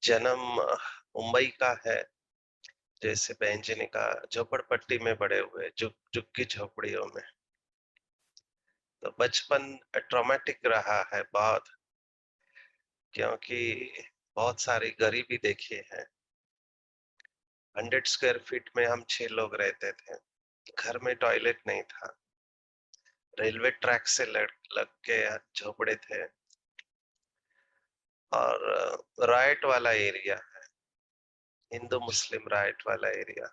जन्म मुंबई का है। जैसे बहन जी ने कहा, झोपड़पट्टी में बड़े हुए, झुग्गी झोपड़ियों में। तो बचपन ट्रॉमेटिक रहा है बहुत, क्योंकि बहुत सारी गरीबी देखी है। 100 स्क्वायर फीट में हम 6 लोग रहते थे। घर में टॉयलेट नहीं था। रेलवे ट्रैक से लग लग के झोपड़े थे। और राइट वाला एरिया है, हिंदू मुस्लिम राइट वाला एरिया।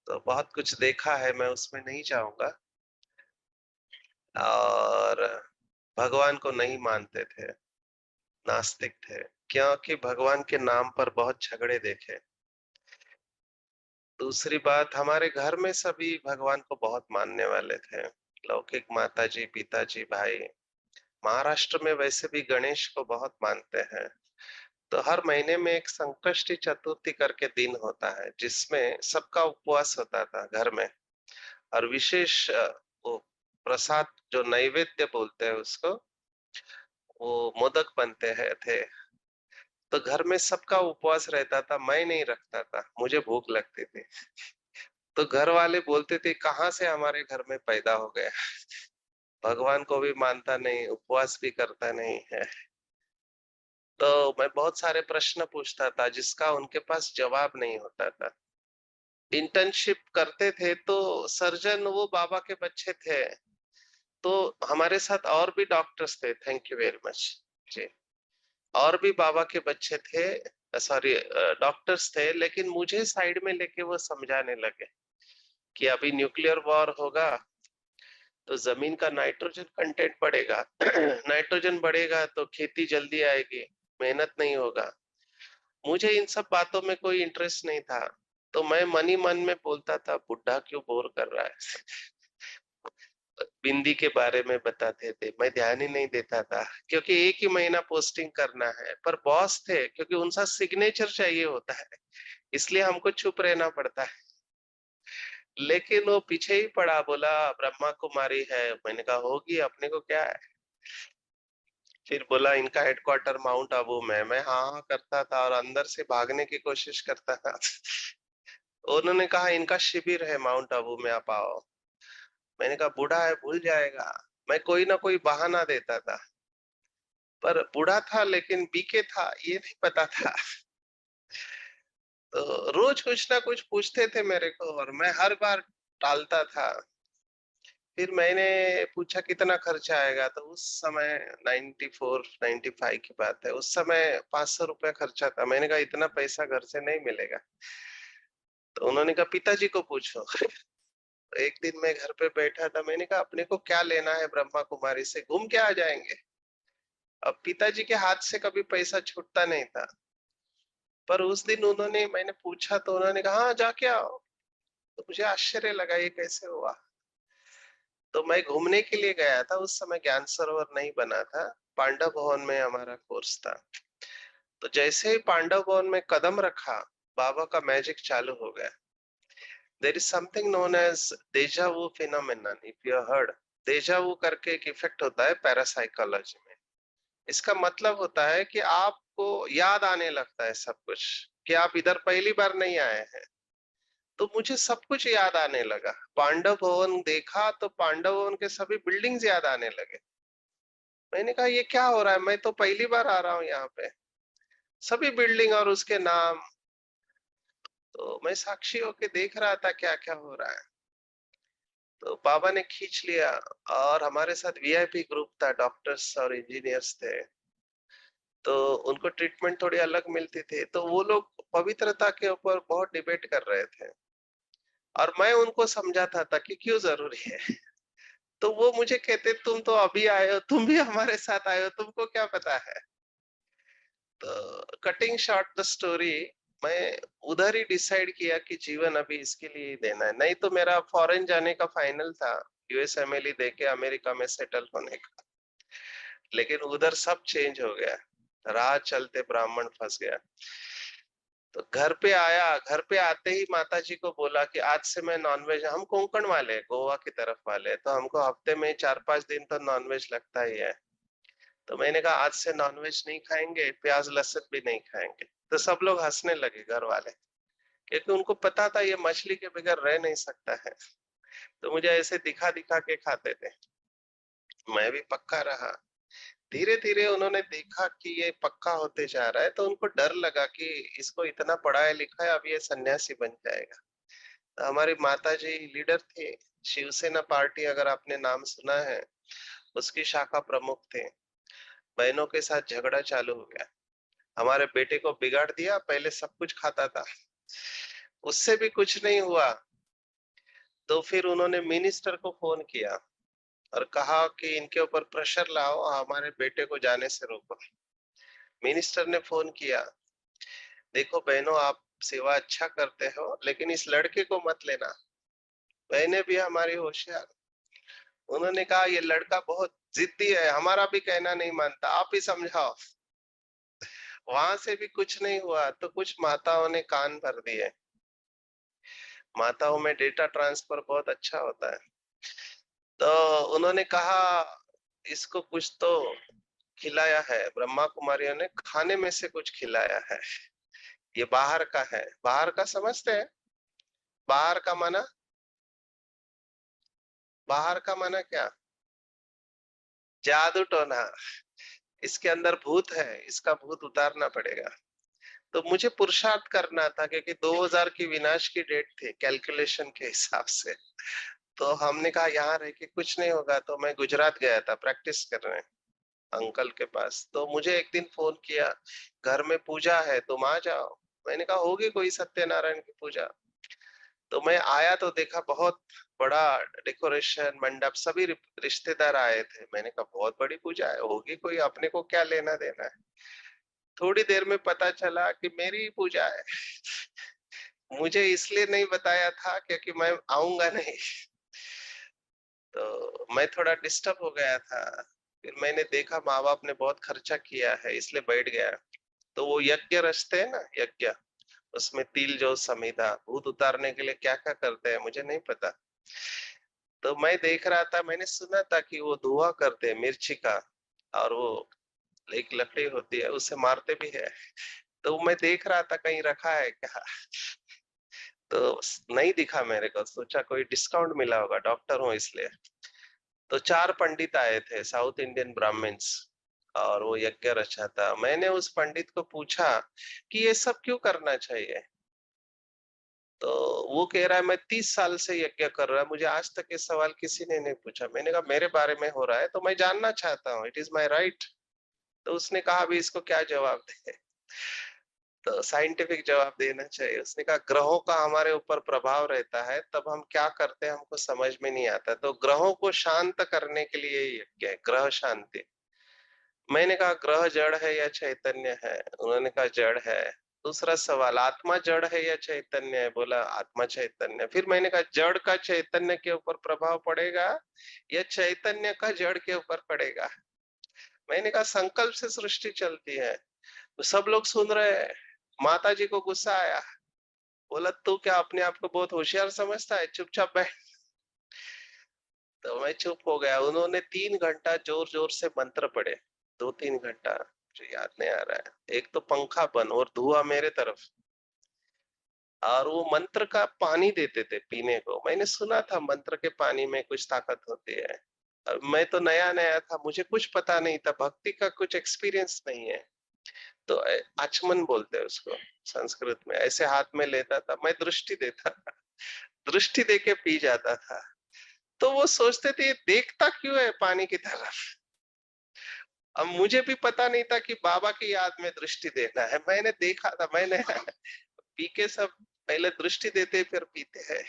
तो बहुत कुछ देखा है, मैं उसमें नहीं जाऊंगा। और भगवान को नहीं मानते थे, नास्तिक थे, क्योंकि भगवान के नाम पर बहुत झगड़े देखे। दूसरी बात, हमारे घर में सभी भगवान को बहुत मानने वाले थे। लौकिक माताजी, पिताजी, भाई। महाराष्ट्र में वैसे भी गणेश को बहुत मानते हैं। तो हर महीने में एक संकष्टी चतुर्थी करके दिन होता है, जिसमें सबका उपवास होता था घर में। और विशेष वो प्रसाद, जो नैवेद्य बोलते हैं उसको, वो मोदक बनते हैं थे। तो घर में सबका उपवास रहता था, मैं नहीं रखता था, मुझे भूख लगती थी। तो घर वाले बोलते थे कहाँ से हमारे घर में पैदा हो गया, भगवान को भी मानता नहीं, उपवास भी करता नहीं है। तो मैं बहुत सारे प्रश्न पूछता था, जिसका उनके पास जवाब नहीं होता था। इंटर्नशिप करते थे तो सर्जन वो बाबा के बच्चे थे। तो हमारे साथ और भी डॉक्टर्स थे, थैंक यू वेरी मच जी। और भी बाबा के बच्चे थे, सॉरी, डॉक्टर्स थे, लेकिन मुझे साइड में लेके वो समझाने लगे कि अभी न्यूक्लियर वॉर होगा, तो जमीन का नाइट्रोजन कंटेंट बढ़ेगा। नाइट्रोजन बढ़ेगा तो खेती जल्दी आएगी, मेहनत नहीं होगा। मुझे इन सब बातों में कोई इंटरेस्ट नहीं था। तो मैं मन ही मन में बोलता था, बुढ़ा क्यों बोर कर रहा है। बिंदी के बारे में बताते थे, मैं ध्यान ही नहीं देता था, क्योंकि एक ही महीना पोस्टिंग करना है। पर बॉस थे, क्योंकि उनका सिग्नेचर चाहिए होता है, इसलिए हमको चुप रहना पड़ता है। लेकिन वो पीछे ही पड़ा, बोला ब्रह्मा कुमारी है। मैंने कहा होगी, अपने को क्या है। फिर बोला इनका हेडक्वार्टर माउंट आबू में। मैं हाँ हाँ करता था और अंदर से भागने की कोशिश करता था। उन्होंने कहा इनका शिविर है माउंट आबू में, आप आओ। मैंने कहा बूढ़ा है, भूल जाएगा। मैं कोई ना कोई बहाना देता था। पर बूढ़ा था लेकिन बीके था, ये नहीं पता था। तो रोज कुछ ना कुछ पूछते थे मेरे को, और मैं हर बार टालता था। फिर मैंने पूछा कितना खर्चा आएगा, तो उस समय 94 95 की बात है, उस समय 500 रुपया खर्चा था। मैंने कहा इतना पैसा घर से नहीं मिलेगा। तो उन्होंने कहा पिताजी को पूछो। एक दिन मैं घर पे बैठा था, मैंने कहा अपने को क्या लेना है ब्रह्मा कुमारी से, घूम के आ जाएंगे। अब पिताजी के हाथ से कभी पैसा छूटता नहीं था। पर उस दिन उन्होंने, मैंने पूछा तो उन्होंने कहा हाँ जाके आओ। तो मुझे आश्चर्य लगा, ये कैसे हुआ। तो मैं घूमने के लिए गया था, उस समय ज्ञान सरोवर नहीं बना था। पांडव भवन में हमारा कोर्स था। तो जैसे ही पांडव भवन में कदम रखा, बाबा का मैजिक चालू हो गया। There is something known as deja vu phenomenon, if you heard. Deja vu करके एक इफेक्ट होता है पैरासाइकोलॉजी में। इसका मतलब होता है कि आपको याद आने लगता है सब कुछ, कि आप इधर पहली बार नहीं आए हैं। तो मुझे सब कुछ याद आने लगा। पांडव भवन देखा तो पांडव भवन के सभी बिल्डिंग्स याद आने लगे। मैंने कहा ये क्या हो रहा है, मैं तो पहली बार आ रहा हूँ यहाँ पे। सभी बिल्डिंग और उसके नाम। तो मैं साक्षी होके देख रहा था क्या क्या हो रहा है। तो बाबा ने खींच लिया। और हमारे साथ वीआईपी ग्रुप था, डॉक्टर्स और इंजीनियर्स थे। तो उनको ट्रीटमेंट थोड़ी अलग मिलती थी, तो वो लोग पवित्रता के ऊपर बहुत डिबेट कर रहे थे। और मैं उनको समझाता था कि क्यों जरूरी है। तो वो मुझे कहते तुम तो अभी आए हो, तुम भी हमारे साथ आए हो, तुमको क्या पता है। तो कटिंग शॉर्ट द स्टोरी, मैं उधर ही डिसाइड किया कि जीवन अभी इसके लिए ही देना है। नहीं तो मेरा फॉरेन जाने का फाइनल था, यूएस एमएलई देके अमेरिका में सेटल होने का। लेकिन उधर सब चेंज हो गया। राह चलते ब्राह्मण फंस गया। तो घर पे आया, घर पे आते ही माताजी को बोला कि आज से मैं नॉनवेज, हम कोंकण वाले, गोवा की तरफ वाले, तो हमको हफ्ते में 4-5 दिन तो नॉनवेज लगता ही है। तो मैंने कहा आज से नॉनवेज नहीं खाएंगे, प्याज लहसुन भी नहीं खाएंगे। तो सब लोग हंसने लगे घर वाले, क्योंकि उनको पता था ये मछली के बगैर रह नहीं सकता है। तो मुझे ऐसे दिखा दिखा के खाते थे, मैं भी पक्का रहा। धीरे धीरे उन्होंने देखा कि ये पक्का होते जा रहा है, तो उनको डर लगा कि इसको इतना पढ़ाया लिखा है, अब ये सन्यासी बन जाएगा। तो हमारी माता जी लीडर थे, शिवसेना पार्टी अगर आपने नाम सुना है, उसकी शाखा प्रमुख थे। बहनों के साथ झगड़ा चालू हो गया, हमारे बेटे को बिगाड़ दिया, पहले सब कुछ खाता था, उससे भी कुछ नहीं हुआ। तो फिर उन्होंने मिनिस्टर को फोन किया और कहा कि इनके ऊपर प्रेशर लाओ, हमारे बेटे को जाने से रोको। मिनिस्टर ने फोन किया, देखो बहनों, आप सेवा अच्छा करते हो, लेकिन इस लड़के को मत लेना। बहनें भी हमारी होशियार, उन्होंने कहा ये लड़का बहुत जिद्दी है, हमारा भी कहना नहीं मानता, आप ही समझाओ। वहां से भी कुछ नहीं हुआ, तो कुछ माताओं ने कान भर दिए। माताओं में डेटा ट्रांसफर बहुत अच्छा होता है। तो उन्होंने कहा इसको कुछ तो खिलाया है, ब्रह्मा कुमारियों ने खाने में से कुछ खिलाया है, ये बाहर का है। बाहर का समझते हैं? बाहर का माना, बाहर का माना क्या? जादू टोना। इसके अंदर भूत है, इसका भूत उतारना पड़ेगा। तो मुझे पुरुषार्थ करना था, क्योंकि 2000 की विनाश की डेट थी कैलकुलेशन के हिसाब से। तो हमने कहा यहाँ रह के कुछ नहीं होगा, तो मैं गुजरात गया था प्रैक्टिस करने अंकल के पास। तो मुझे एक दिन फोन किया, घर में पूजा है तुम आ जाओ। मैंने कहा होगी कोई सत्यनारायण की पूजा। तो मैं आया तो देखा बहुत बड़ा डेकोरेशन, मंडप, सभी रिश्तेदार आए थे। मैंने कहा बहुत बड़ी पूजा है, होगी कोई, अपने को क्या लेना देना है। थोड़ी देर में पता चला कि मेरी ही पूजा है। मुझे इसलिए नहीं बताया था क्योंकि मैं आऊंगा नहीं। तो मैं थोड़ा डिस्टर्ब हो गया था। फिर मैंने देखा माँ बाप ने बहुत खर्चा किया है, इसलिए बैठ गया। तो वो यज्ञ रचते हैं ना, यज्ञ, उसमें तिल जौ समिधा, भूत उतारने के लिए क्या क्या करते हैं मुझे नहीं पता। तो मैं देख रहा था, मैंने सुना था कि वो धुआं करते हैं मिर्ची का, और वो एक लकड़ी होती है उससे मारते भी है। तो मैं देख रहा था कहीं रखा है क्या, तो नहीं दिखा मेरे को, सोचा कोई डिस्काउंट मिला होगा, डॉक्टर हूँ इसलिए। तो 4 पंडित आए थे, साउथ इंडियन ब्राह्मण्स, और वो यज्ञ रचा था। मैंने उस पंडित को पूछा कि ये सब क्यों करना चाहिए। तो वो कह रहा है मैं 30 साल से यज्ञ कर रहा, मुझे आज तक ये सवाल किसी ने नहीं पूछा। मैंने कहा मेरे बारे में हो रहा है तो मैं जानना चाहता हूँ, इट इज माई राइट। तो उसने कहा अभी इसको क्या जवाब दे। तो साइंटिफिक जवाब देना चाहिए। उसने कहा ग्रहों का हमारे ऊपर प्रभाव रहता है, तब हम क्या करते हैं हमको समझ में नहीं आता, तो ग्रहों को शांत करने के लिए यज्ञ है, ग्रह शांति। मैंने कहा ग्रह जड़ है या चैतन्य है? उन्होंने कहा जड़ है। दूसरा सवाल, आत्मा जड़ है या चैतन्य है? बोला आत्मा चैतन्य। फिर मैंने कहा जड़ का चैतन्य के ऊपर प्रभाव पड़ेगा या चैतन्य का जड़ के ऊपर पड़ेगा? मैंने कहा संकल्प से सृष्टि चलती है। तो सब लोग सुन रहे हैं। माता जी को गुस्सा आया, बोला तू क्या अपने आप को बहुत होशियार समझता है, चुपचाप बैठ। तो मैं चुप हो गया। उन्होंने 3 घंटा जोर जोर से मंत्र पढ़े, 2-3 घंटा, मुझे याद नहीं आ रहा है। एक तो पंखा बंद और धुआं मेरे तरफ, और वो मंत्र का पानी देते थे पीने को। मैंने सुना था मंत्र के पानी में कुछ ताकत होती है। मैं तो नया नया था, मुझे कुछ पता नहीं था, भक्ति का कुछ एक्सपीरियंस नहीं है। तो आचमन बोलते हैं उसको संस्कृत में। ऐसे हाथ में लेता था, मैं दृष्टि देता था, दृष्टि देके पी जाता था। तो वो सोचते थे ये देखता क्यों है पानी की तरफ। अब मुझे भी पता नहीं था कि बाबा की याद में दृष्टि देना है। मैंने देखा था, मैंने पी के सब पहले दृष्टि देते फिर पीते हैं।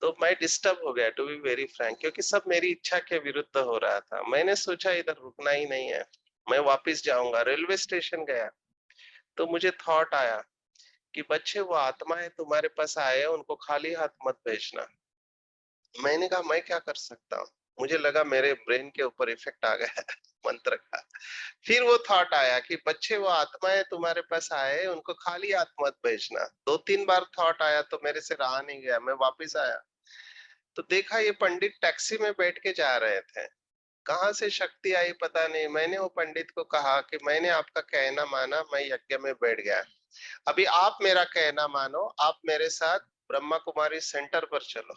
तो मैं डिस्टर्ब हो गया, टू बी वेरी फ्रैंक, क्योंकि सब मेरी इच्छा के विरुद्ध हो रहा था। मैंने सोचा इधर रुकना ही नहीं है, मैं वापस जाऊंगा। रेलवे स्टेशन गया तो मुझे थॉट आया कि बच्चे वो आत्माएं तुम्हारे पास आए हैं, उनको खाली हाथ मत भेजना। मैंने कहा मैं क्या कर सकता हूँ? मुझे लगा मेरे ब्रेन के ऊपर इफेक्ट आ गया है मंत्र का। फिर वो थॉट आया कि बच्चे वो आत्माएं तुम्हारे पास आए, उनको खाली हाथ मत भेजना। 2-3 बार थॉट आया तो मेरे से रहा नहीं गया, मैं वापिस आया। तो देखा ये पंडित टैक्सी में बैठ के जा रहे थे। कहाँ से शक्ति आई पता नहीं। मैंने वो पंडित को कहा कि मैंने आपका कहना माना, मैं यज्ञ में बैठ गया। अभी आप मेरा कहना मानो, आप मेरे साथ ब्रह्मा कुमारी सेंटर पर चलो।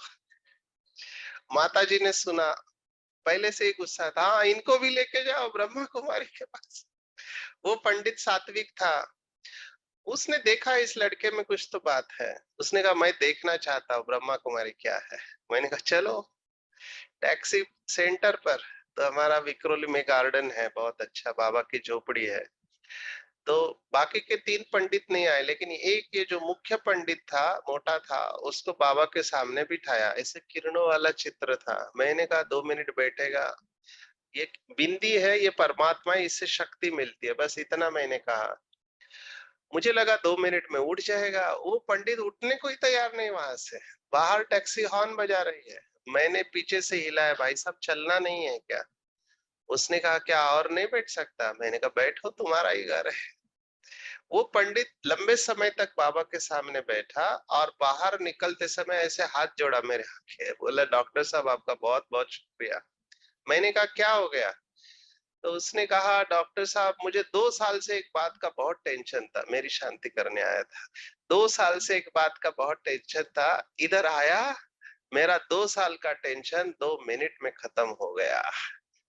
माता जी ने सुना, पहले से ही गुस्सा था, हाँ इनको भी लेके जाओ ब्रह्मा कुमारी के पास। वो पंडित सात्विक था, उसने देखा इस लड़के में कुछ तो बात है। उसने कहा मैं देखना चाहता हूँ ब्रह्मा कुमारी क्या है। मैंने कहा चलो। टैक्सी सेंटर पर, तो हमारा विक्रोली में गार्डन है बहुत अच्छा, बाबा की झोपड़ी है। तो बाकी के 3 पंडित नहीं आए, लेकिन एक ये जो मुख्य पंडित था, मोटा था, उसको बाबा के सामने बिठाया। ऐसे किरणों वाला चित्र था। मैंने कहा 2 मिनट बैठेगा, ये बिंदी है, ये परमात्मा है, इससे शक्ति मिलती है, बस इतना मैंने कहा। मुझे लगा 2 मिनट में उठ जाएगा। वो पंडित उठने को ही तैयार नहीं वहां से। बाहर टैक्सी हॉर्न बजा रही है। मैंने पीछे से हिलाया, भाई साहब चलना नहीं है क्या? उसने कहा क्या और नहीं बैठ सकता? मैंने कहा बैठो, तुम्हारा ही घर है। वो पंडित लंबे समय तक बाबा के सामने बैठा और बाहर निकलते समय ऐसे हाथ जोड़ा मेरे आगे, बोला डॉक्टर साहब आपका बहुत बहुत शुक्रिया। मैंने कहा क्या हो गया? तो उसने कहा डॉक्टर साहब मुझे 2 साल से एक बात का बहुत टेंशन था, मेरी शांति करने आया था। 2 साल से एक बात का बहुत टेंशन था, इधर आया, मेरा 2 साल का टेंशन 2 मिनट में खत्म हो गया।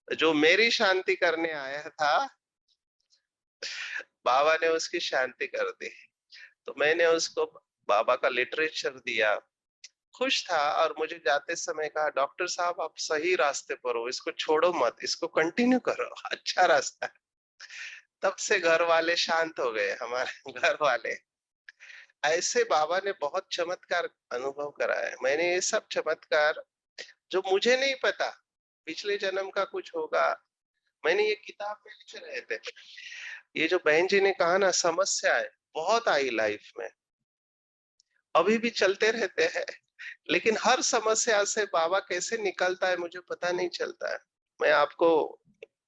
जो मेरी शांति करने आया था, बाबा ने उसकी शांति कर दी। तो मैंने उसको बाबा का लिटरेचर दिया, खुश था। और मुझे जाते समय कहा डॉक्टर साहब आप सही रास्ते पर हो, इसको छोड़ो मत, इसको कंटिन्यू करो, अच्छा रास्ता है। तब से घर वाले शांत हो गए, हमारे घर वाले। ऐसे बाबा ने बहुत चमत्कार अनुभव कराए। मैंने ये सब चमत्कार, जो मुझे नहीं पता पिछले जन्म का कुछ होगा, मैंने ये किताब में लिख रहे थे। ये जो बहन जी ने कहा ना, समस्याएं बहुत आई लाइफ में, अभी भी चलते रहते हैं, लेकिन हर समस्या से बाबा कैसे निकलता है मुझे पता नहीं चलता है। मैं आपको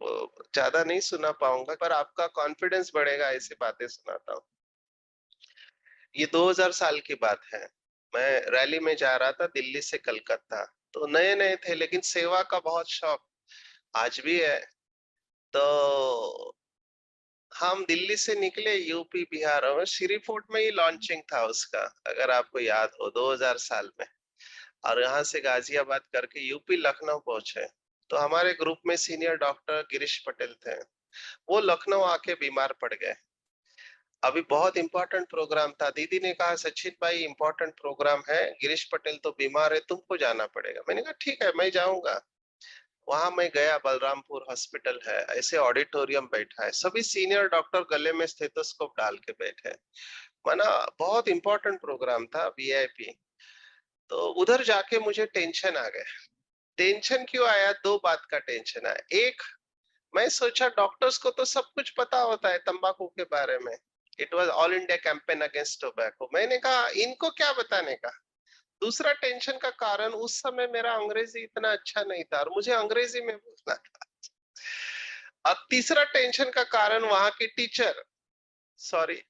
ज्यादा नहीं सुना पाऊंगा, पर आपका कॉन्फिडेंस बढ़ेगा ऐसी बातें सुनाता हूँ। ये 2000 साल की बात है। मैं रैली में जा रहा था दिल्ली से कलकत्ता। तो नए नए थे, लेकिन सेवा का बहुत शौक आज भी है। तो हम दिल्ली से निकले यूपी बिहार, और श्री फोर्ट में ही लॉन्चिंग था उसका, अगर आपको याद हो 2000 साल में। और यहाँ से गाजियाबाद करके यूपी लखनऊ पहुंचे। तो हमारे ग्रुप में सीनियर डॉक्टर गिरीश पटेल थे। वो लखनऊ आके बीमार पड़ गए। अभी बहुत इंपॉर्टेंट प्रोग्राम था। दीदी ने कहा सचिन भाई इंपॉर्टेंट प्रोग्राम है, गिरीश पटेल तो बीमार है, तुमको जाना पड़ेगा। मैंने कहा ठीक है मैं जाऊंगा। वहां मैं गया, बलरामपुर हॉस्पिटल है, ऐसे ऑडिटोरियम बैठा है, सभी सीनियर डॉक्टर गले में स्टेथोस्कोप डाल के बैठे। माना बहुत इंपॉर्टेंट प्रोग्राम था, वीआईपी। तो उधर जाके मुझे टेंशन आ गया। टेंशन क्यों आया? 2 बात का टेंशन आया। एक, मैं सोचा डॉक्टर्स को तो सब कुछ पता होता है तंबाकू के बारे में, it was all India campaign against tobacco. मैंने कहा इनको क्या बताने का। दूसरा टेंशन का कारण, उस समय मेरा अंग्रेजी इतना अच्छा नहीं था और मुझे अंग्रेजी में बोलना था। अब तीसरा टेंशन का कारण, वहां की टीचर, सॉरी,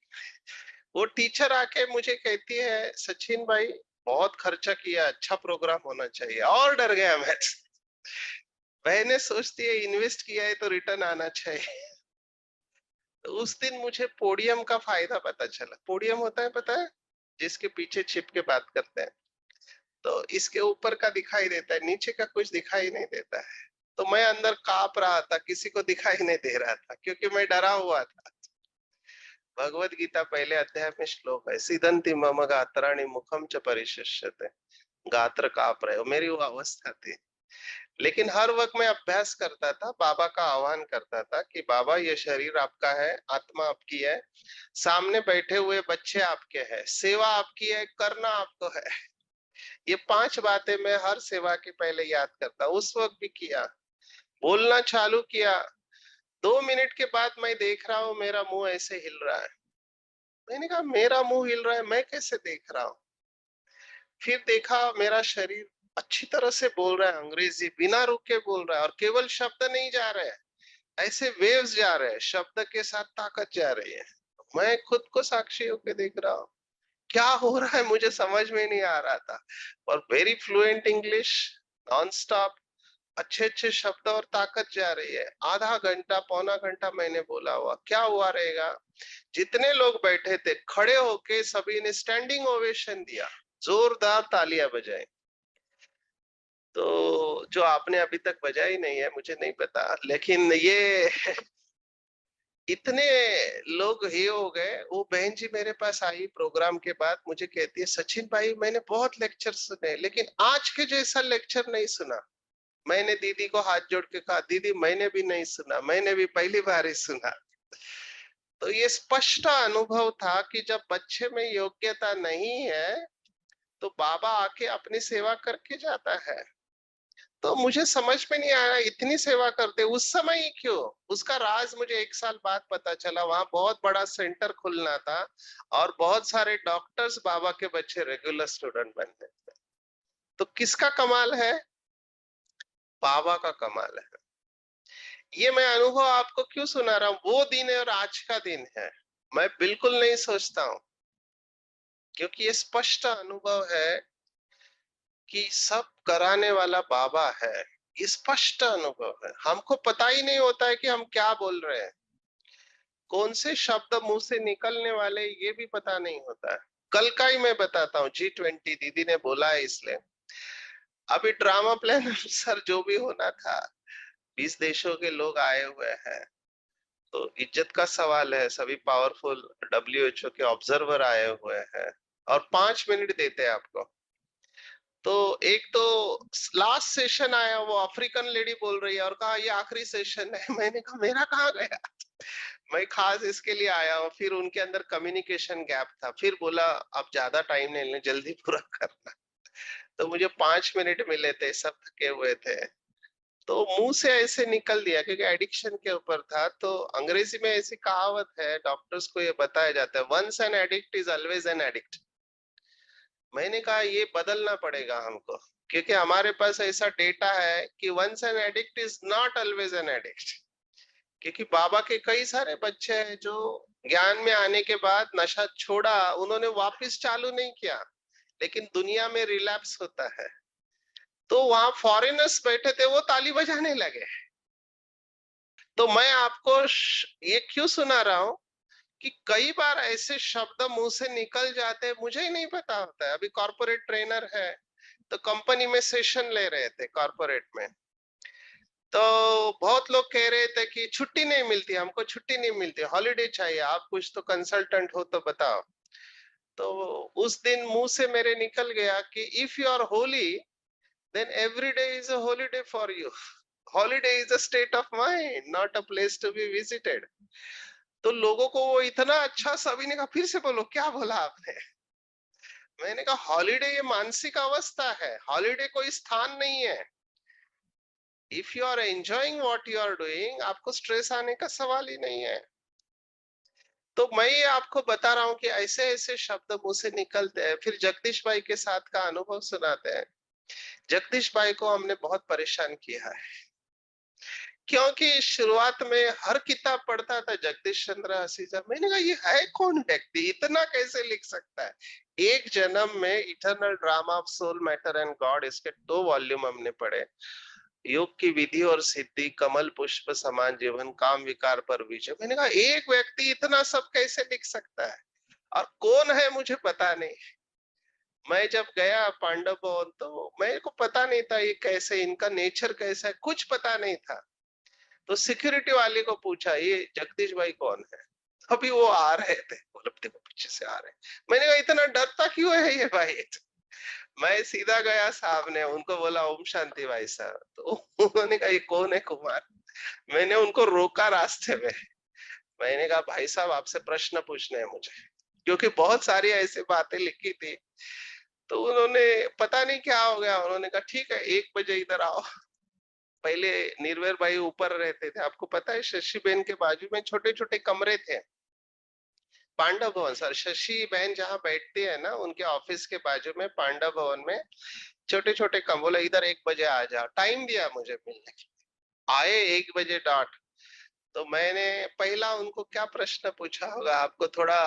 वो टीचर आके मुझे कहती है सचिन भाई बहुत खर्चा किया, अच्छा प्रोग्राम होना चाहिए। और डर गया मैं। बहनें सोचती है इन्वेस्ट किया है तो रिटर्न आना चाहिए। तो उस दिन मुझे पोडियम का फायदा पता चला। पोडियम होता है पता है, जिसके पीछे छिप के बात करते हैं। तो इसके ऊपर का दिखाई देता है, नीचे का कुछ दिखाई नहीं देता है। तो मैं अंदर कांप रहा था, किसी को दिखाई नहीं दे रहा था क्योंकि मैं डरा हुआ था। भगवत गीता पहले अध्याय में श्लोक है, सीदंती मम गात्राणि मुखम च परिशिष्यते। गात्र कांप रहे हो, मेरी वो अवस्था थी। लेकिन हर वक्त मैं अभ्यास करता था, बाबा का आह्वान करता था कि बाबा ये शरीर आपका है, आत्मा आपकी है, सामने बैठे हुए बच्चे आपके हैं, सेवा आपकी है, करना आपको है। ये 5 बातें मैं हर सेवा के पहले याद करता। उस वक्त भी किया, बोलना चालू किया। 2 मिनट के बाद मैं देख रहा हूँ मेरा मुंह ऐसे हिल रहा है। मैंने कहा मेरा मुंह हिल रहा है, मैं कैसे देख रहा हूँ? फिर देखा मेरा शरीर अच्छी तरह से बोल रहा है, अंग्रेजी बिना रुक के बोल रहा है, और केवल शब्द नहीं जा रहे हैं, ऐसे वेव्स जा रहे हैं, शब्द के साथ ताकत जा रही है। मैं खुद को साक्षी होकर देख रहा हूँ। क्या हो रहा है मुझे समझ में नहीं आ रहा था। और very fluent English, non stop, अच्छे अच्छे शब्द और ताकत जा रही है। आधा घंटा पौना घंटा मैंने बोला हुआ, क्या हुआ रहेगा? जितने लोग बैठे थे खड़े होके सभी ने स्टैंडिंग ओवेशन दिया, जोरदार तालियां बजाई। तो जो आपने अभी तक बजाई नहीं है मुझे नहीं पता, लेकिन ये इतने लोग ये हो गए। वो बहन जी मेरे पास आई प्रोग्राम के बाद, मुझे कहती है सचिन भाई मैंने बहुत लेक्चर सुने लेकिन आज के जैसा लेक्चर नहीं सुना। मैंने दीदी को हाथ जोड़ के कहा दीदी मैंने भी नहीं सुना, मैंने भी पहली बार ही सुना। तो ये स्पष्ट अनुभव था कि जब बच्चे में योग्यता नहीं है तो बाबा आके अपनी सेवा करके जाता है। तो मुझे समझ में नहीं आया इतनी सेवा करते उस समय ही क्यों। उसका राज मुझे 1 साल बाद पता चला। वहां बहुत बड़ा सेंटर खुलना था और बहुत सारे डॉक्टर्स बाबा के बच्चे रेगुलर स्टूडेंट बनते थे। तो किसका कमाल है? बाबा का कमाल है। ये मैं अनुभव आपको क्यों सुना रहा हूं? वो दिन है और आज का दिन है, मैं बिल्कुल नहीं सोचता हूं, क्योंकि ये स्पष्ट अनुभव है कि सब कराने वाला बाबा है। ये स्पष्ट अनुभव है। हमको पता ही नहीं होता है कि हम क्या बोल रहे हैं, कौन से शब्द मुंह से निकलने वाले ये भी पता नहीं होता है। कल का ही मैं बताता हूँ, G20 दीदी ने बोला है इसलिए। अभी ड्रामा प्लान अनुसार जो भी होना था, 20 देशों के लोग आए हुए हैं, तो इज्जत का सवाल है। सभी पावरफुल WHO के ऑब्जर्वर आए हुए हैं और 5 मिनट देते हैं आपको। तो एक तो लास्ट सेशन आया, वो अफ्रीकन लेडी बोल रही है और कहा ये आखिरी सेशन है। मैंने कहा मेरा कहाँ गया? मैं खास इसके लिए आया हूँ। फिर उनके अंदर कम्युनिकेशन गैप था, फिर बोला अब ज्यादा टाइम नहीं लेना, जल्दी पूरा करना। तो मुझे 5 मिनट मिले थे, सब थके हुए थे, तो मुंह से ऐसे निकल दिया क्योंकि एडिक्शन के ऊपर था। तो अंग्रेजी में ऐसी कहावत है, डॉक्टर्स को ये बताया जाता है, once an addict is always an addict. मैंने कहा ये बदलना पड़ेगा हमको, क्योंकि हमारे पास ऐसा डेटा है कि once an addict is not always an addict. क्योंकि बाबा के कई सारे बच्चे हैं जो ज्ञान में आने के बाद नशा छोड़ा, उन्होंने वापस चालू नहीं किया, लेकिन दुनिया में रिलैप्स होता है। तो वहां फॉरेनर्स बैठे थे, वो ताली बजाने लगे। तो मैं आपको ये क्यों सुना रहा हूं कि कई बार ऐसे शब्द मुंह से निकल जाते हैं, मुझे ही नहीं पता होता है। अभी कॉर्पोरेट ट्रेनर है, तो कंपनी में सेशन ले रहे थे कॉर्पोरेट में, तो बहुत लोग कह रहे थे कि छुट्टी नहीं मिलती, हमको छुट्टी नहीं मिलती, हॉलिडे चाहिए, आप कुछ तो कंसल्टेंट हो तो बताओ। तो उस दिन मुंह से मेरे निकल गया कि if you are holy then every day is a holiday for you. Holiday is a state of mind, not a place to be visited. तो लोगों को वो इतना अच्छा, सभी ने कहा फिर से बोलो क्या बोला आपने? मैंने कहा हॉलिडे ये मानसिक अवस्था है, हॉलिडे कोई स्थान नहीं है। If you are enjoying what you are doing, आपको स्ट्रेस आने का सवाल ही नहीं है। तो मैं ये आपको बता रहा हूँ कि ऐसे ऐसे शब्द मुंह से निकलते हैं। फिर जगदीश भाई के साथ का अनुभव सुनाते हैं। जगदीश भाई को हमने बहुत परेशान किया है, क्योंकि शुरुआत में हर किताब पढ़ता था जगदीश चंद्र असीजा। मैंने कहा ये है कौन व्यक्ति, इतना कैसे लिख सकता है? एक जन्म में eternal drama of soul matter and God, इसके 2 वॉल्यूम हमने पढ़े। योग की विधि और सिद्धि, कमल पुष्प समान जीवन, काम विकार पर विजय। मैंने कहा एक व्यक्ति इतना सब कैसे लिख सकता है? और कौन है मुझे पता नहीं। मैं जब गया पांडव भवन तो मेरे को पता नहीं था ये कैसे, इनका नेचर कैसा है, कुछ पता नहीं था। तो सिक्योरिटी वाले को पूछा ये जगदीश भाई कौन है? अभी वो आ रहे थे, बोले देखो पीछे से आ रहे हैं। मैंने कहा इतना डरता क्यों है ये भाई? मैं सीधा गया सामने, उनको बोला ओम शांति भाई साहब। तो उन्होंने कहा ये कौन है कुमार? मैंने उनको रोका रास्ते में। मैंने कहा भाई साहब आपसे प्रश्न पूछने हैं मुझे, क्योंकि बहुत सारी ऐसी बातें लिखी थी। तो उन्होंने पता नहीं क्या हो गया, उन्होंने कहा ठीक है 1 बजे इधर आओ। पहले निर्भय भाई ऊपर रहते थे, आपको पता है शशि बहन के बाजू में छोटे छोटे कमरे थे, पांडव भवन। सर शशि बहन जहाँ बैठती है ना, उनके ऑफिस के बाजू में पांडव भवन में छोटे छोटे कम। बोला इधर 1 बजे आ जाओ, टाइम दिया मुझे मिलने के। आए 1 बजे डॉट। तो मैंने पहला उनको क्या प्रश्न पूछा होगा, आपको थोड़ा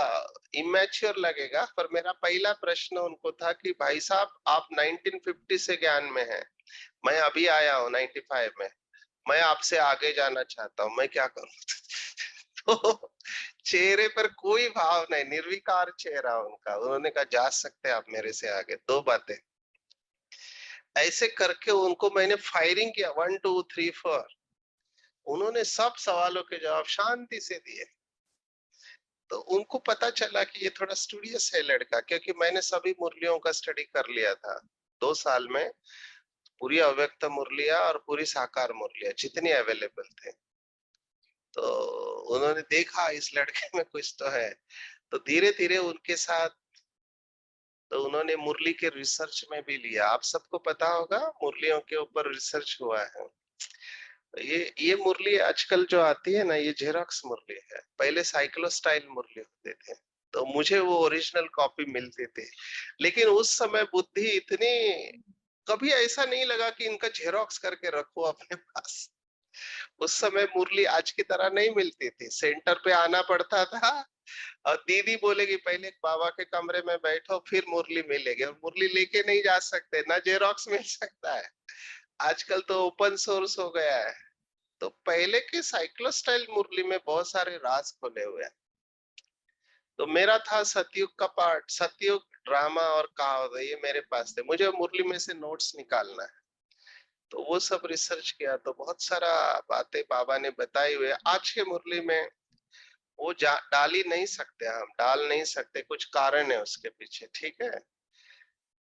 इमेच्योर लगेगा, पर मेरा पहला प्रश्न उनको था कि भाई साहब आप 1950 से ज्ञान में हैं, मैं अभी आया हूँ 95 में, मैं आपसे आगे जाना चाहता हूँ, मैं क्या करूं? तो चेहरे पर कोई भाव नहीं, निर्विकार चेहरा उनका। उन्होंने कहा जा सकते हैं आप मेरे से आगे, दो बातें ऐसे करके उनको मैंने फायरिंग किया, 1 2 3 4। उन्होंने सब सवालों के जवाब शांति से दिए। तो उनको पता चला कि ये थोड़ा स्टूडियस है लड़का, क्योंकि मैंने सभी मुरलियों का स्टडी कर लिया था 2 साल में। पूरी अव्यक्त मुरलिया और पूरी साकार मुरलिया जितनी अवेलेबल थे। तो उन्होंने देखा इस लड़के में कुछ तो है, तो धीरे धीरे उनके साथ, तो उन्होंने मुरली के रिसर्च में भी लिया। आप सबको पता होगा मुरलियों के ऊपर रिसर्च हुआ है। ये मुरली आजकल जो आती है ना, ये जेरॉक्स मुरली है। पहले साइक्लो स्टाइल मुरली होते थे, तो मुझे वो ओरिजिनल कॉपी मिलते थे। लेकिन उस समय बुद्धि इतनी, कभी ऐसा नहीं लगा कि इनका जेरॉक्स करके रखो अपने पास। उस समय मुरली आज की तरह नहीं मिलती थी, सेंटर पे आना पड़ता था और दीदी बोलेगी पहले बाबा के कमरे में बैठो फिर मुरली मिलेगी, और मुरली लेके नहीं जा सकते, ना जेरॉक्स मिल सकता है। आजकल तो ओपन सोर्स हो गया है। तो पहले के साइक्लो स्टाइल मुरली में बहुत सारे राज खोले हुए हैं। तो मेरा था सतयुग का पार्ट, सतयुग ड्रामा और कहावत, ये मेरे पास थे। मुझे मुरली में से नोट्स निकालना है, तो वो सब रिसर्च किया। तो बहुत सारा बातें बाबा ने बताई हुए। आज के मुरली में वो डाल ही नहीं सकते, हम डाल नहीं सकते, कुछ कारण है उसके पीछे, ठीक है।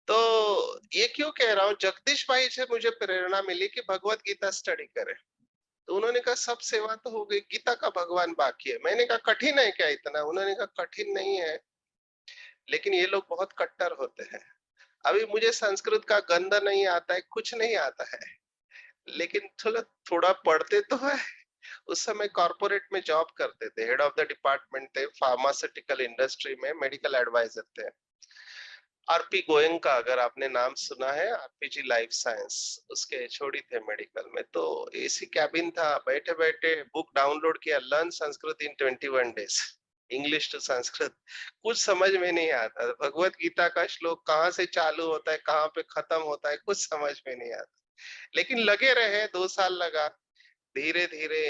तो ये क्यों कह रहा हूँ, जगदीश भाई से मुझे प्रेरणा मिली कि भगवत गीता स्टडी करें। तो उन्होंने कहा सब सेवा तो हो गई, गीता का भगवान बाकी है। मैंने कहा कठिन है क्या इतना? उन्होंने कहा कठिन नहीं है, लेकिन ये लोग बहुत कट्टर होते हैं। अभी मुझे संस्कृत का गंध नहीं आता है, कुछ नहीं आता है, लेकिन थोड़ा थोड़ा पढ़ते तो है। उस समय कॉर्पोरेट में जॉब करते थे, हेड ऑफ द डिपार्टमेंट थे, फार्मास्यूटिकल इंडस्ट्री में मेडिकल एडवाइजर थे। आरपी गोयंका, अगर आपने नाम सुना है, आरपीजी लाइफ साइंस, उसके छोड़ी थे मेडिकल में। तो एसी कैबिन था, बैठे बैठे बुक डाउनलोड किया, learn Sanskrit in 21 days, English to Sanskrit. कुछ समझ में नहीं आता, भगवत गीता का श्लोक कहाँ से चालू होता है कहाँ पे खत्म होता है कुछ समझ में नहीं आता। लेकिन लगे रहे, 2 साल लगा। धीरे धीरे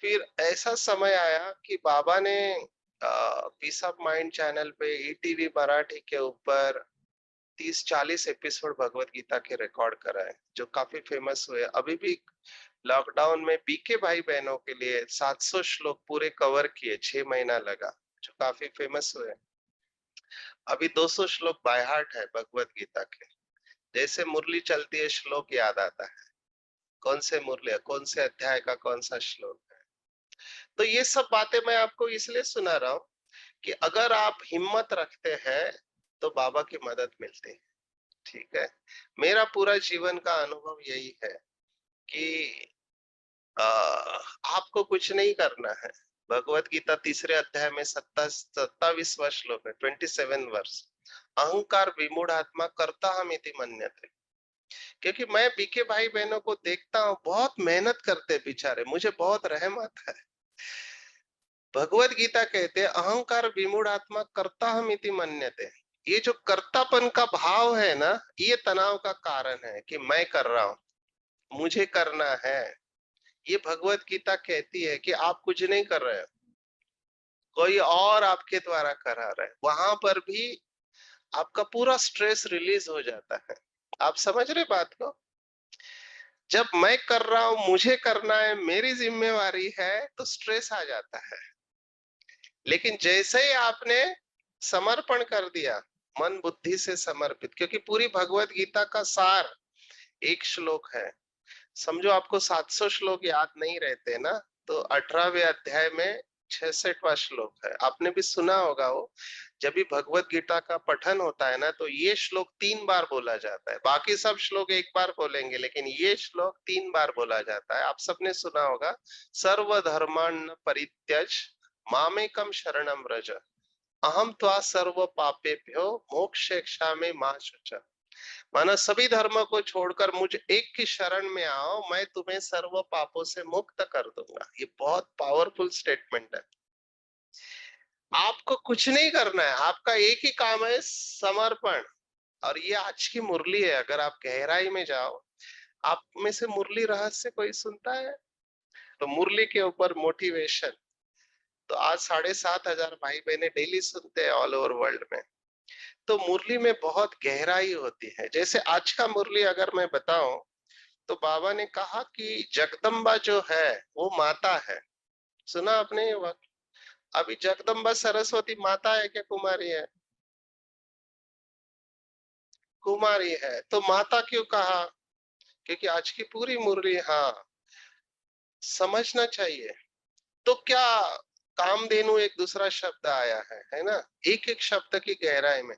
फिर ऐसा समय आया कि बाबा ने पीस ऑफ माइंड चैनल पे ईटीवी मराठी के ऊपर 30-40 एपिसोड भगवत गीता के रिकॉर्ड कराए, जो काफी फेमस हुए। अभी भी लॉकडाउन में बीके भाई बहनों के लिए 700 श्लोक पूरे कवर किए, 6 महीना लगा, जो काफी फेमस हुए। अभी 200 श्लोक बाय हार्ट है भगवत गीता के। जैसे मुरली चलती है श्लोक याद आता है, कौन से मुरली है, कौन से अध्याय का कौन सा श्लोक है। तो ये सब बातें मैं आपको इसलिए सुना रहा हूँ कि अगर आप हिम्मत रखते हैं तो बाबा की मदद मिलती है, ठीक है। मेरा पूरा जीवन का अनुभव यही है कि आपको कुछ नहीं करना है। भगवत गीता तीसरे अध्याय में 27वां श्लोक है, 27 वर्ष, अहंकार विमूढ़ आत्मा करता हम इति मन्यते। क्योंकि मैं बीके भाई बहनों को देखता हूँ, बहुत मेहनत करते बेचारे, मुझे बहुत रहम आता है। भगवत गीता कहते हैं अहंकार विमूढ़ आत्मा करता हम इति मन्यते। ये जो कर्तापन का भाव है ना, ये तनाव का कारण है कि मैं कर रहा हूँ, मुझे करना है। ये भगवत गीता कहती है कि आप कुछ नहीं कर रहे हो, कोई और आपके द्वारा करा रहा है। वहां पर भी आपका पूरा स्ट्रेस रिलीज हो जाता है। आप समझ रहे बात को? जब मैं कर रहा हूं, मुझे करना है, मेरी जिम्मेवारी है, तो स्ट्रेस आ जाता है। लेकिन जैसे ही आपने समर्पण कर दिया, मन बुद्धि से समर्पित, क्योंकि पूरी भगवत गीता का सार एक श्लोक है। समझो आपको 700 श्लोक याद नहीं रहते ना, तो 18वें अध्याय में 66वां श्लोक है। आपने भी सुना होगा वो, जब भी भगवत गीता का पठन होता है ना, तो ये श्लोक 3 बार बोला जाता है। बाकी सब श्लोक एक बार बोलेंगे, लेकिन ये श्लोक 3 बार बोला जाता है। आप सबने सुना होगा, सर्वधर्मान् परित्यज मामेकम शरणम व्रज, अहम त्वा सर्व पापेभ्यो मोक्षयिष्यामि मा शुचः। माना सभी धर्मों को छोड़कर मुझ एक की शरण में आओ, मैं तुम्हें सर्व पापों से मुक्त कर दूंगा। ये बहुत पावरफुल स्टेटमेंट है। आपको कुछ नहीं करना है, आपका एक ही काम है, समर्पण। और ये आज की मुरली है, अगर आप गहराई में जाओ, आप में से मुरली रहस्य कोई सुनता है? तो मुरली के ऊपर मोटिवेशन तो आज 7,500 भाई बहने डेली सुनते हैं ऑल ओवर वर्ल्ड में। तो मुरली में बहुत गहराई होती है। जैसे आज का मुरली अगर मैं बताऊं तो बाबा ने कहा कि जगदम्बा जो है वो माता है। सुना आपने ये वक्त? अभी जगदम्बा सरस्वती माता है क्या कुमारी है? कुमारी है। तो माता क्यों कहा? क्योंकि आज की पूरी मुरली, हाँ, समझना चाहिए। तो क्या कामधेनु एक दूसरा शब्द आया है ना? एक एक शब्द की गहराई में।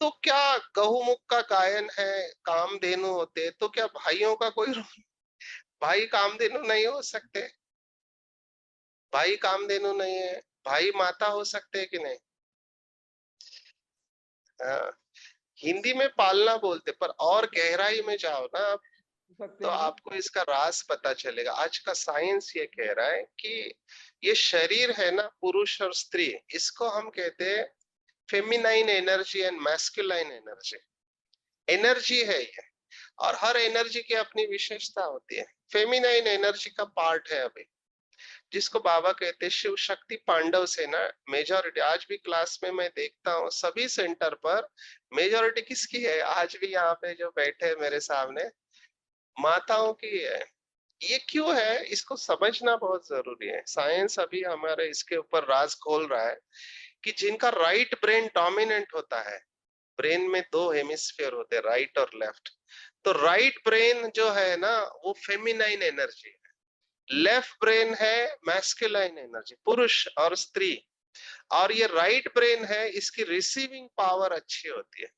तो क्या गहुमुख का गायन है कामधेनु होते तो क्या भाइयों का कोई भाई कामधेनु नहीं हो सकते? भाई कामधेनु नहीं है, भाई माता हो सकते हैं कि नहीं? हाँ, हिंदी में पालना बोलते, पर और गहराई में जाओ ना आप सकते तो हैं ना। आपको इसका राज पता चलेगा। आज का साइंस ये कह रहा है कि ये शरीर है ना, पुरुष और स्त्री, इसको हम कहते हैं feminine energy and masculine energy. Energy है ये, और हर एनर्जी की अपनी विशेषता होती है। फेमिनाइन एनर्जी का पार्ट है अभी, जिसको बाबा कहते हैं शिव शक्ति पांडव सेना। मेजोरिटी आज भी क्लास में मैं देखता हूँ सभी सेंटर पर मेजोरिटी किसकी है? आज भी यहाँ पे जो बैठे हैं मेरे सामने, माताओं की है। ये क्यों है इसको समझना बहुत जरूरी है। साइंस अभी हमारे इसके ऊपर राज खोल रहा है कि जिनका राइट ब्रेन डोमिनेंट होता है, ब्रेन में दो हेमिस्फीयर होते हैं, राइट और लेफ्ट। तो राइट ब्रेन जो है ना वो फेमिनाइन एनर्जी है, लेफ्ट ब्रेन है मैस्कुलाइन एनर्जी, पुरुष और स्त्री। और ये राइट ब्रेन है, इसकी रिसीविंग पावर अच्छी होती है।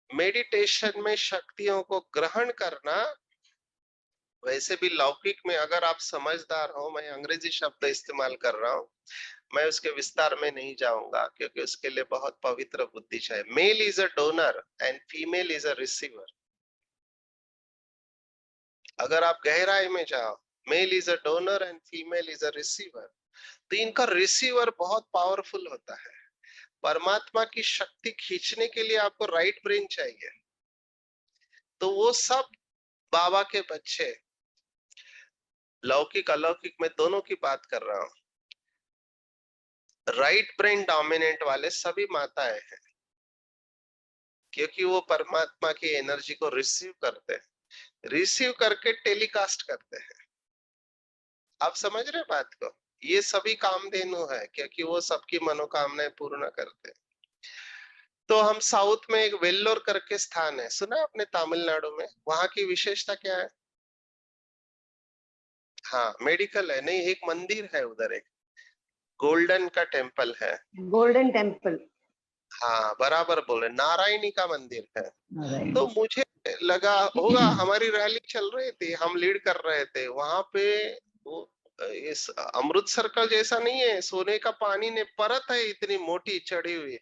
मेडिटेशन में शक्तियों को ग्रहण करना, वैसे भी लौकिक में अगर आप समझदार हो, मैं अंग्रेजी शब्द इस्तेमाल कर रहा हूँ, मैं उसके विस्तार में नहीं जाऊंगा क्योंकि उसके लिए बहुत पवित्र बुद्धि चाहिए। Male is a donor and female is a receiver. अगर आप गहराई में जाओ, male is a donor and female is a receiver, तो इनका रिसीवर बहुत पावरफुल होता है। परमात्मा की शक्ति खींचने के लिए आपको राइट ब्रेन चाहिए। तो वो सब बाबा के बच्चे, लौकिक अलौकिक में दोनों की बात कर रहा हूँ, राइट ब्रेन डोमिनेंट वाले सभी माताएं हैं, क्योंकि वो परमात्मा की एनर्जी को रिसीव करते हैं, रिसीव करके टेलीकास्ट करते हैं। आप समझ रहे बात को? ये सभी कामधेनु है क्योंकि वो सबकी मनोकामनाएं पूर्ण करते हैं। तो हम साउथ में एक वेल्लोर करके स्थान है, सुना आपने? तमिलनाडु में, वहां की विशेषता क्या है? हाँ, मेडिकल है नहीं, एक मंदिर है उधर, एक गोल्डन का टेम्पल है। Golden temple. हाँ, बराबर बोले, नारायणी का मंदिर है। नारायण। तो मुझे लगा होगा, हमारी रैली चल रही थी, हम लीड कर रहे थे वहां पे। वो इस अमृत सर्कल जैसा नहीं है, सोने का पानी ने परत है इतनी मोटी चढ़ी हुई,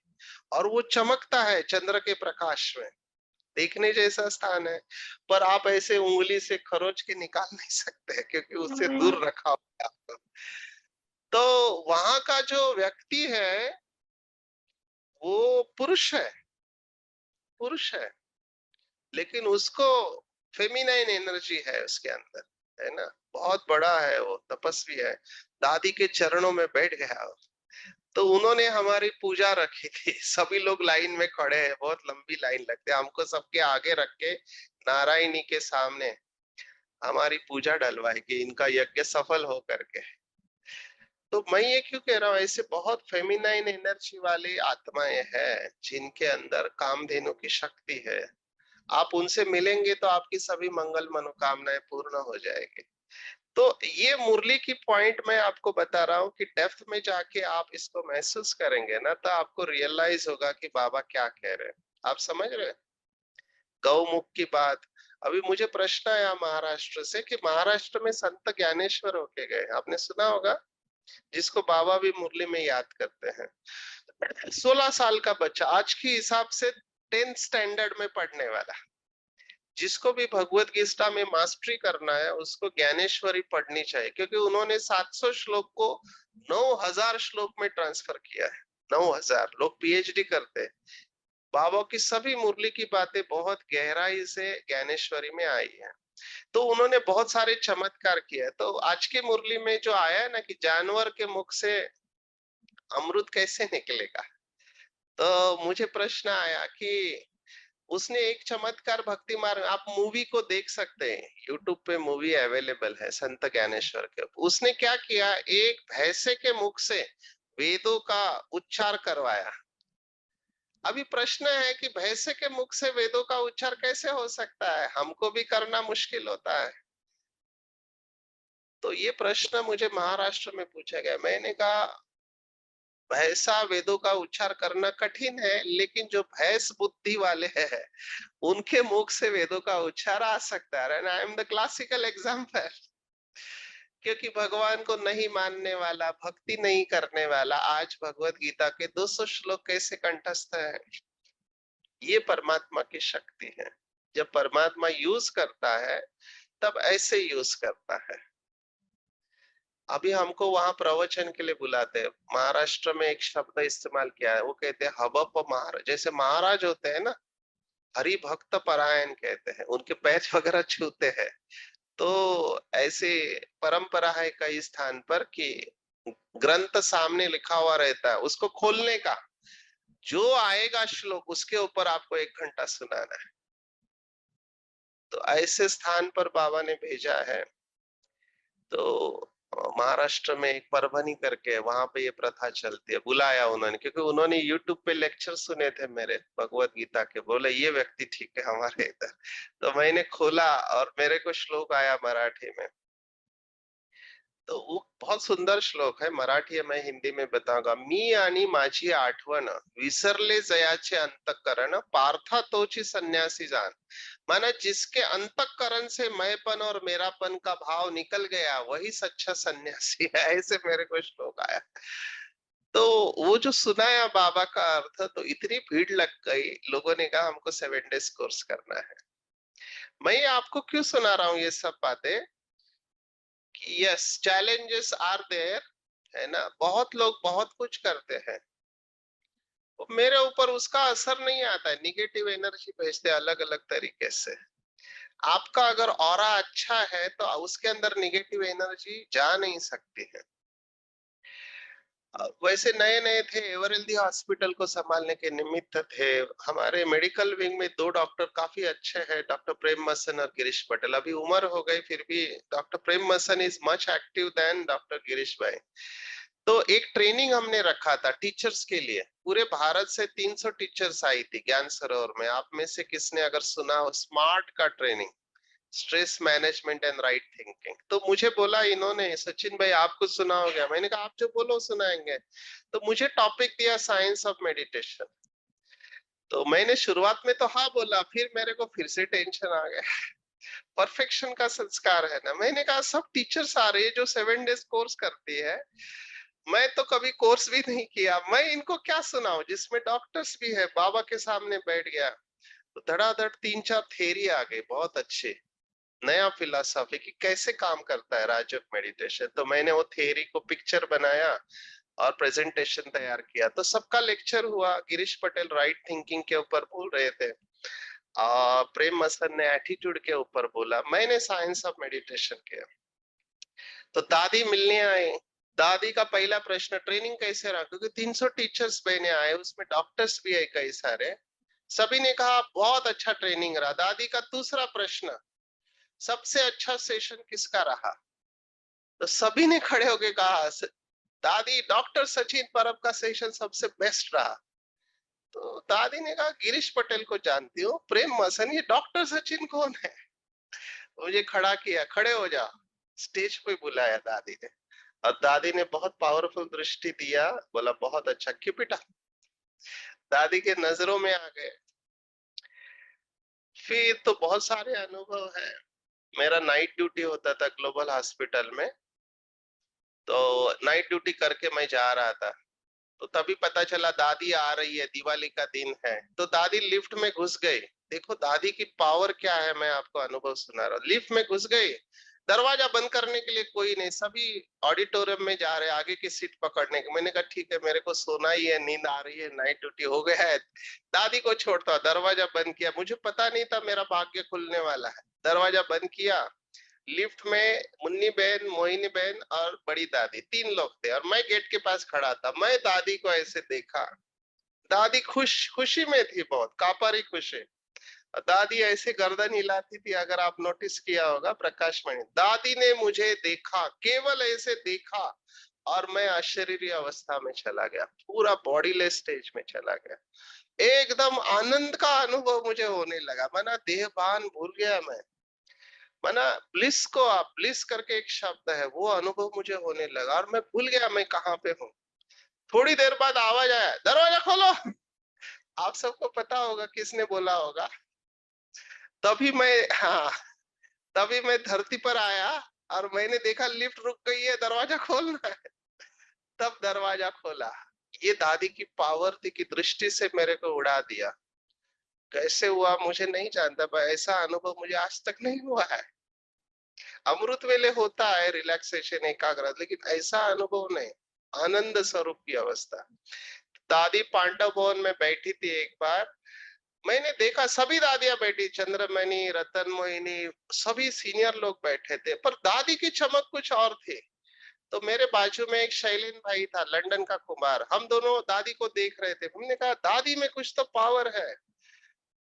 और वो चमकता है चंद्र के प्रकाश में, देखने जैसा स्थान है। पर आप ऐसे उंगली से खरोच के निकाल नहीं सकते क्योंकि उससे दूर रखा हुआ है आपको। तो वहां का जो व्यक्ति है वो पुरुष है, पुरुष है, लेकिन उसको फेमिनाइन एनर्जी है उसके अंदर, है ना? बहुत बड़ा है वो, तपस्वी है, दादी के चरणों में बैठ गया वो। तो उन्होंने हमारी पूजा रखी थी, सभी लोग लाइन में खड़े हैं, बहुत लंबी लाइन लगती है, हमको सबके आगे रख के नारायणी के सामने हमारी पूजा डलवाई कि इनका यज्ञ सफल हो करके। तो मैं ये क्यों कह रहा हूँ, ऐसे बहुत फेमिनाइन एनर्जी वाली आत्माएं हैं जिनके अंदर कामधेनु की शक्ति है। आप उनसे मिलेंगे तो आपकी सभी मंगल मनोकामनाएं पूर्ण हो जाएगी। तो ये मुरली की पॉइंट मैं आपको बता रहा हूँ कि डेप्थ में जाके आप इसको महसूस करेंगे ना, तो आपको रियलाइज होगा कि बाबा क्या कह रहे हैं। आप समझ रहे हैं? गौमुख की बात। अभी मुझे प्रश्न आया महाराष्ट्र से कि महाराष्ट्र में संत ज्ञानेश्वर होके गए, आपने सुना होगा, जिसको बाबा भी मुरली में याद करते हैं। 16 साल का बच्चा, आज की हिसाब से 10th स्टैंडर्ड में पढ़ने वाला, जिसको भी भगवत गीता में मास्टरी करना है उसको ज्ञानेश्वरी पढ़नी चाहिए, क्योंकि उन्होंने 700 श्लोक को 9,000 श्लोक में ट्रांसफर किया है। 9,000 लोग पीएचडी करते हैं, बाबा की सभी मुरली की बातें बहुत गहराई से ज्ञानेश्वरी में आई है। तो उन्होंने बहुत सारे चमत्कार किए। तो आज की मुरली में जो आया है ना कि जानवर के मुख से अमृत कैसे निकलेगा? तो मुझे प्रश्न आया कि उसने एक चमत्कार भक्ति मार्ग, आप मूवी को देख सकते हैं, यूट्यूब पे मूवी अवेलेबल है संत ज्ञानेश्वर के। उसने क्या किया, एक भैंसे के मुख से वेदों का उच्चार करवाया। अभी प्रश्न है कि भैंसे के मुख से वेदों का उच्चार कैसे हो सकता है, हमको भी करना मुश्किल होता है। तो ये प्रश्न मुझे महाराष्ट्र में पूछा गया। मैंने कहा भैंसा वेदों का उच्चार करना कठिन है, लेकिन जो भैंस बुद्धि वाले हैं उनके मुख से वेदों का उच्चार आ सकता है। And I am the classical example. क्योंकि भगवान को नहीं मानने वाला, भक्ति नहीं करने वाला आज भगवत गीता के 200 श्लोक कैसे कंठस्थ है? ये परमात्मा की शक्ति है। जब परमात्मा यूज करता है तब ऐसे यूज करता है। अभी हमको वहां प्रवचन के लिए बुलाते हैं। महाराष्ट्र में एक शब्द इस्तेमाल किया है, वो कहते हैं हबप महाराज। जैसे महाराज होते हैं ना, हरि भक्त परायण कहते हैं, उनके पैर वगैरह छूते हैं। तो ऐसे परंपरा है कई स्थान पर कि ग्रंथ सामने लिखा हुआ रहता है, उसको खोलने का, जो आएगा श्लोक उसके ऊपर आपको 1 घंटा सुनाना है। तो ऐसे स्थान पर बाबा ने भेजा है। तो महाराष्ट्र में एक परभनी करके है, वहां पे ये प्रथा चलती है। बुलाया उन्होंने क्योंकि उन्होंने यूट्यूब पे लेक्चर सुने थे मेरे भगवत गीता के, बोले ये व्यक्ति ठीक है हमारे इधर। तो मैंने खोला और मेरे को श्लोक आया मराठी में। तो वो बहुत सुंदर श्लोक है, मराठी है, मैं हिंदी में बताऊंगा। मी आणि माझी आठवण विसरले जयाचे अंतःकरण पार्था तोची संन्यासी जान। माना जिसके अंतःकरण से मैंपन और मेरापन का भाव निकल गया वही सच्चा सन्यासी है। ऐसे मेरे को श्लोक आया। तो वो जो सुनाया बाबा का अर्थ, तो इतनी भीड़ लग गई, लोगों ने कहा हमको 7 डेज कोर्स करना है। मैं आपको क्यों सुना रहा हूँ ये सब बातें? यस, चैलेंजेस आर देयर, है ना। बहुत लोग बहुत कुछ करते हैं, तो मेरे ऊपर उसका असर नहीं आता है। निगेटिव एनर्जी भेजते अलग अलग तरीके से। आपका अगर ऑरा अच्छा है तो उसके अंदर निगेटिव एनर्जी जा नहीं सकती है। वैसे नए नए थे, एवरेल्दी हॉस्पिटल को संभालने के निमित्त थे। हमारे मेडिकल विंग में 2 डॉक्टर काफी अच्छे हैं, डॉक्टर प्रेम मसन और गिरीश पटेल। अभी उम्र हो गई फिर भी doctor Prem Masan is much active than doctor Girish bhai. तो एक ट्रेनिंग हमने रखा था टीचर्स के लिए। पूरे भारत से 300 टीचर्स आई थी ज्ञान सरोवर में। आप में से किसने अगर सुना हो, स्मार्ट का training, stress management and right thinking. तो मुझे बोला इन्होंने, सचिन भाई आपको सुना हो गया? मैंने कहा आप जो बोलो सुनाएंगे। तो मुझे टॉपिक दिया साइंस ऑफ मेडिटेशन। तो मैंने शुरुआत में तो हाँ बोला, फिर मेरे को फिर से टेंशन आ गया। परफेक्शन का संस्कार है ना। मैंने कहा सब टीचर्स आ रही है जो 7 डेज कोर्स करती है, मैं तो कभी कोर्स भी नहीं किया, मैं इनको क्या सुनाऊं? जिसमें डॉक्टर्स भी है, बाबा के सामने बैठ गया तो धड़ाधड़ 3-4 थेरी आ गई, बहुत अच्छे, नया फिलॉसफी कि कैसे काम करता है राजयोग मेडिटेशन। तो मैंने वो थ्योरी को पिक्चर बनाया और प्रेजेंटेशन तैयार किया। तो सबका लेक्चर हुआ। गिरीश पटेल राइट थिंकिंग के ऊपर बोल रहे थे, प्रेम मसन ने एटीट्यूड के ऊपर बोला, मैंने साइंस ऑफ मेडिटेशन किया। तो दादी मिलने आए। दादी का पहला प्रश्न ट्रेनिंग कैसे रहा, क्योंकि 300 टीचर्स बहने आए, उसमें डॉक्टर्स भी है कई सारे। सभी ने कहा बहुत अच्छा ट्रेनिंग रहा। दादी का दूसरा प्रश्न, सबसे अच्छा सेशन किसका रहा? तो सभी ने खड़े होके कहा दादी डॉक्टर सचिन परब का सेशन सबसे बेस्ट रहा। तो दादी ने कहा गिरीश पटेल को जानती हो, प्रेम मसन, ये डॉक्टर सचिन कौन है? मुझे खड़ा किया, खड़े हो जा, स्टेज पे बुलाया दादी ने। और दादी ने बहुत पावरफुल दृष्टि दिया, बोला बहुत अच्छा, कीप इट अप। दादी के नजरों में आ गए। फिर तो बहुत सारे अनुभव है। मेरा नाइट ड्यूटी होता था ग्लोबल हॉस्पिटल में। तो नाइट ड्यूटी करके मैं जा रहा था, तो तभी पता चला दादी आ रही है, दिवाली का दिन है। तो दादी लिफ्ट में घुस गई। देखो दादी की पावर क्या है, मैं आपको अनुभव सुना रहा हूँ। लिफ्ट में घुस गई, दरवाजा बंद करने के लिए कोई नहीं, सभी ऑडिटोरियम में जा रहे हैं आगे की सीट पकड़ने के। मैंने कहा ठीक है, मेरे को सोना ही है, नींद आ रही है, नाइट ड्यूटी हो गया है, दादी को छोड़ता हूं। दरवाजा बंद किया, मुझे पता नहीं था मेरा भाग्य खुलने वाला है। दरवाजा बंद किया, लिफ्ट में मुन्नी बहन, मोहिनी बहन और बड़ी दादी, 3 लोग थे और मैं गेट के पास खड़ा था। मैं दादी को ऐसे देखा, दादी खुशी में थी, बहुत कापरी खुशी। दादी ऐसे गर्दन हिलाती थी, अगर आप नोटिस किया होगा प्रकाश मणि। दादी ने मुझे देखा, केवल ऐसे देखा, और मैं अशरीरी अवस्था में चला गया, पूरा बॉडीलेस स्टेज में चला गया। एकदम आनंद का अनुभव मुझे होने लगा, माना देहभान भूल गया मैं। माना ब्लिस को, आप ब्लिस करके एक शब्द है, वो अनुभव मुझे होने लगा और मैं भूल गया मैं कहाँ पे हूँ। थोड़ी देर बाद आवाज आया, दरवाजा खोलो। आप सबको पता होगा किसने बोला होगा। तभी मैं, हाँ, तभी मैं धरती पर आया और मैंने देखा लिफ्ट रुक गई है, दरवाजा खोलना है। तब दरवाजा खोला। ये दादी की पावर थी कि दृष्टि से मेरे को उड़ा दिया। कैसे हुआ मुझे नहीं जानता, पर ऐसा अनुभव मुझे आज तक नहीं हुआ है। अमृत वेले होता है रिलैक्सेशन, एकाग्रता, लेकिन ऐसा अनुभव नहीं। आनंद स्वरूप की अवस्था। दादी पांडव भवन में बैठी थी एक बार, मैंने देखा सभी दादियां बैठी, चंद्रमणि, रतन मोहिनी, सभी सीनियर लोग बैठे थे, पर दादी की चमक कुछ और थी। तो मेरे बाजू में एक शैलेन भाई था, लंदन का कुमार, हम दोनों दादी को देख रहे थे। हमने कहा दादी में कुछ तो पावर है,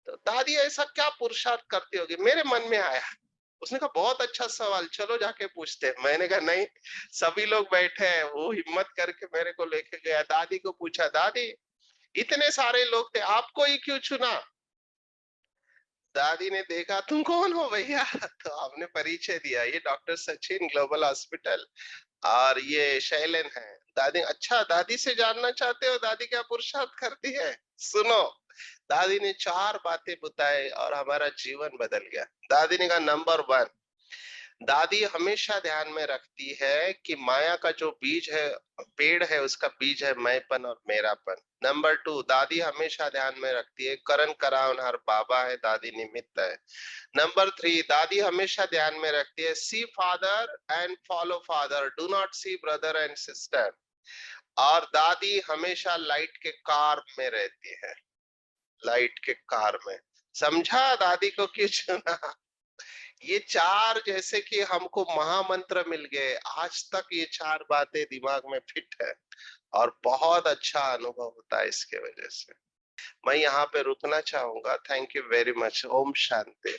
तो दादी ऐसा क्या पुरुषार्थ करती होगी, मेरे मन में आया। उसने कहा बहुत अच्छा सवाल, चलो जाके पूछते हैं। मैंने कहा नहीं, सभी लोग बैठे हैं। वो हिम्मत करके मेरे को लेके गया, दादी को पूछा, दादी इतने सारे लोग थे, आपको ही क्यों चुना? दादी ने देखा, तुम कौन हो भैया? तो हमने परिचय दिया, ये डॉक्टर सचिन, ग्लोबल हॉस्पिटल, और ये शैलेन है। दादी, अच्छा दादी से जानना चाहते हो दादी क्या पुरुषार्थ करती है? सुनो। दादी ने 4 बातें बताई और हमारा जीवन बदल गया। दादी ने कहा नंबर 1, दादी हमेशा ध्यान में रखती है कि माया का जो बीज है, पेड़ है, उसका बीज है मैंपन और मेरापन। नंबर 2, दादी हमेशा ध्यान में रखती है करण करावनहार बाबा है, दादी निमित्त है। नंबर 3, दादी हमेशा ध्यान में रखती है see father and follow father, do not see brother and sister. और दादी हमेशा लाइट के कार में रहती है, लाइट के कार में। समझा दादी को क्यों चुना? ये 4 जैसे कि हमको महामंत्र मिल गए, आज तक ये 4 बातें दिमाग में फिट है और बहुत अच्छा अनुभव होता है इसके वजह से। मैं यहाँ पे रुकना चाहूंगा। Thank you very much. ओम शांति।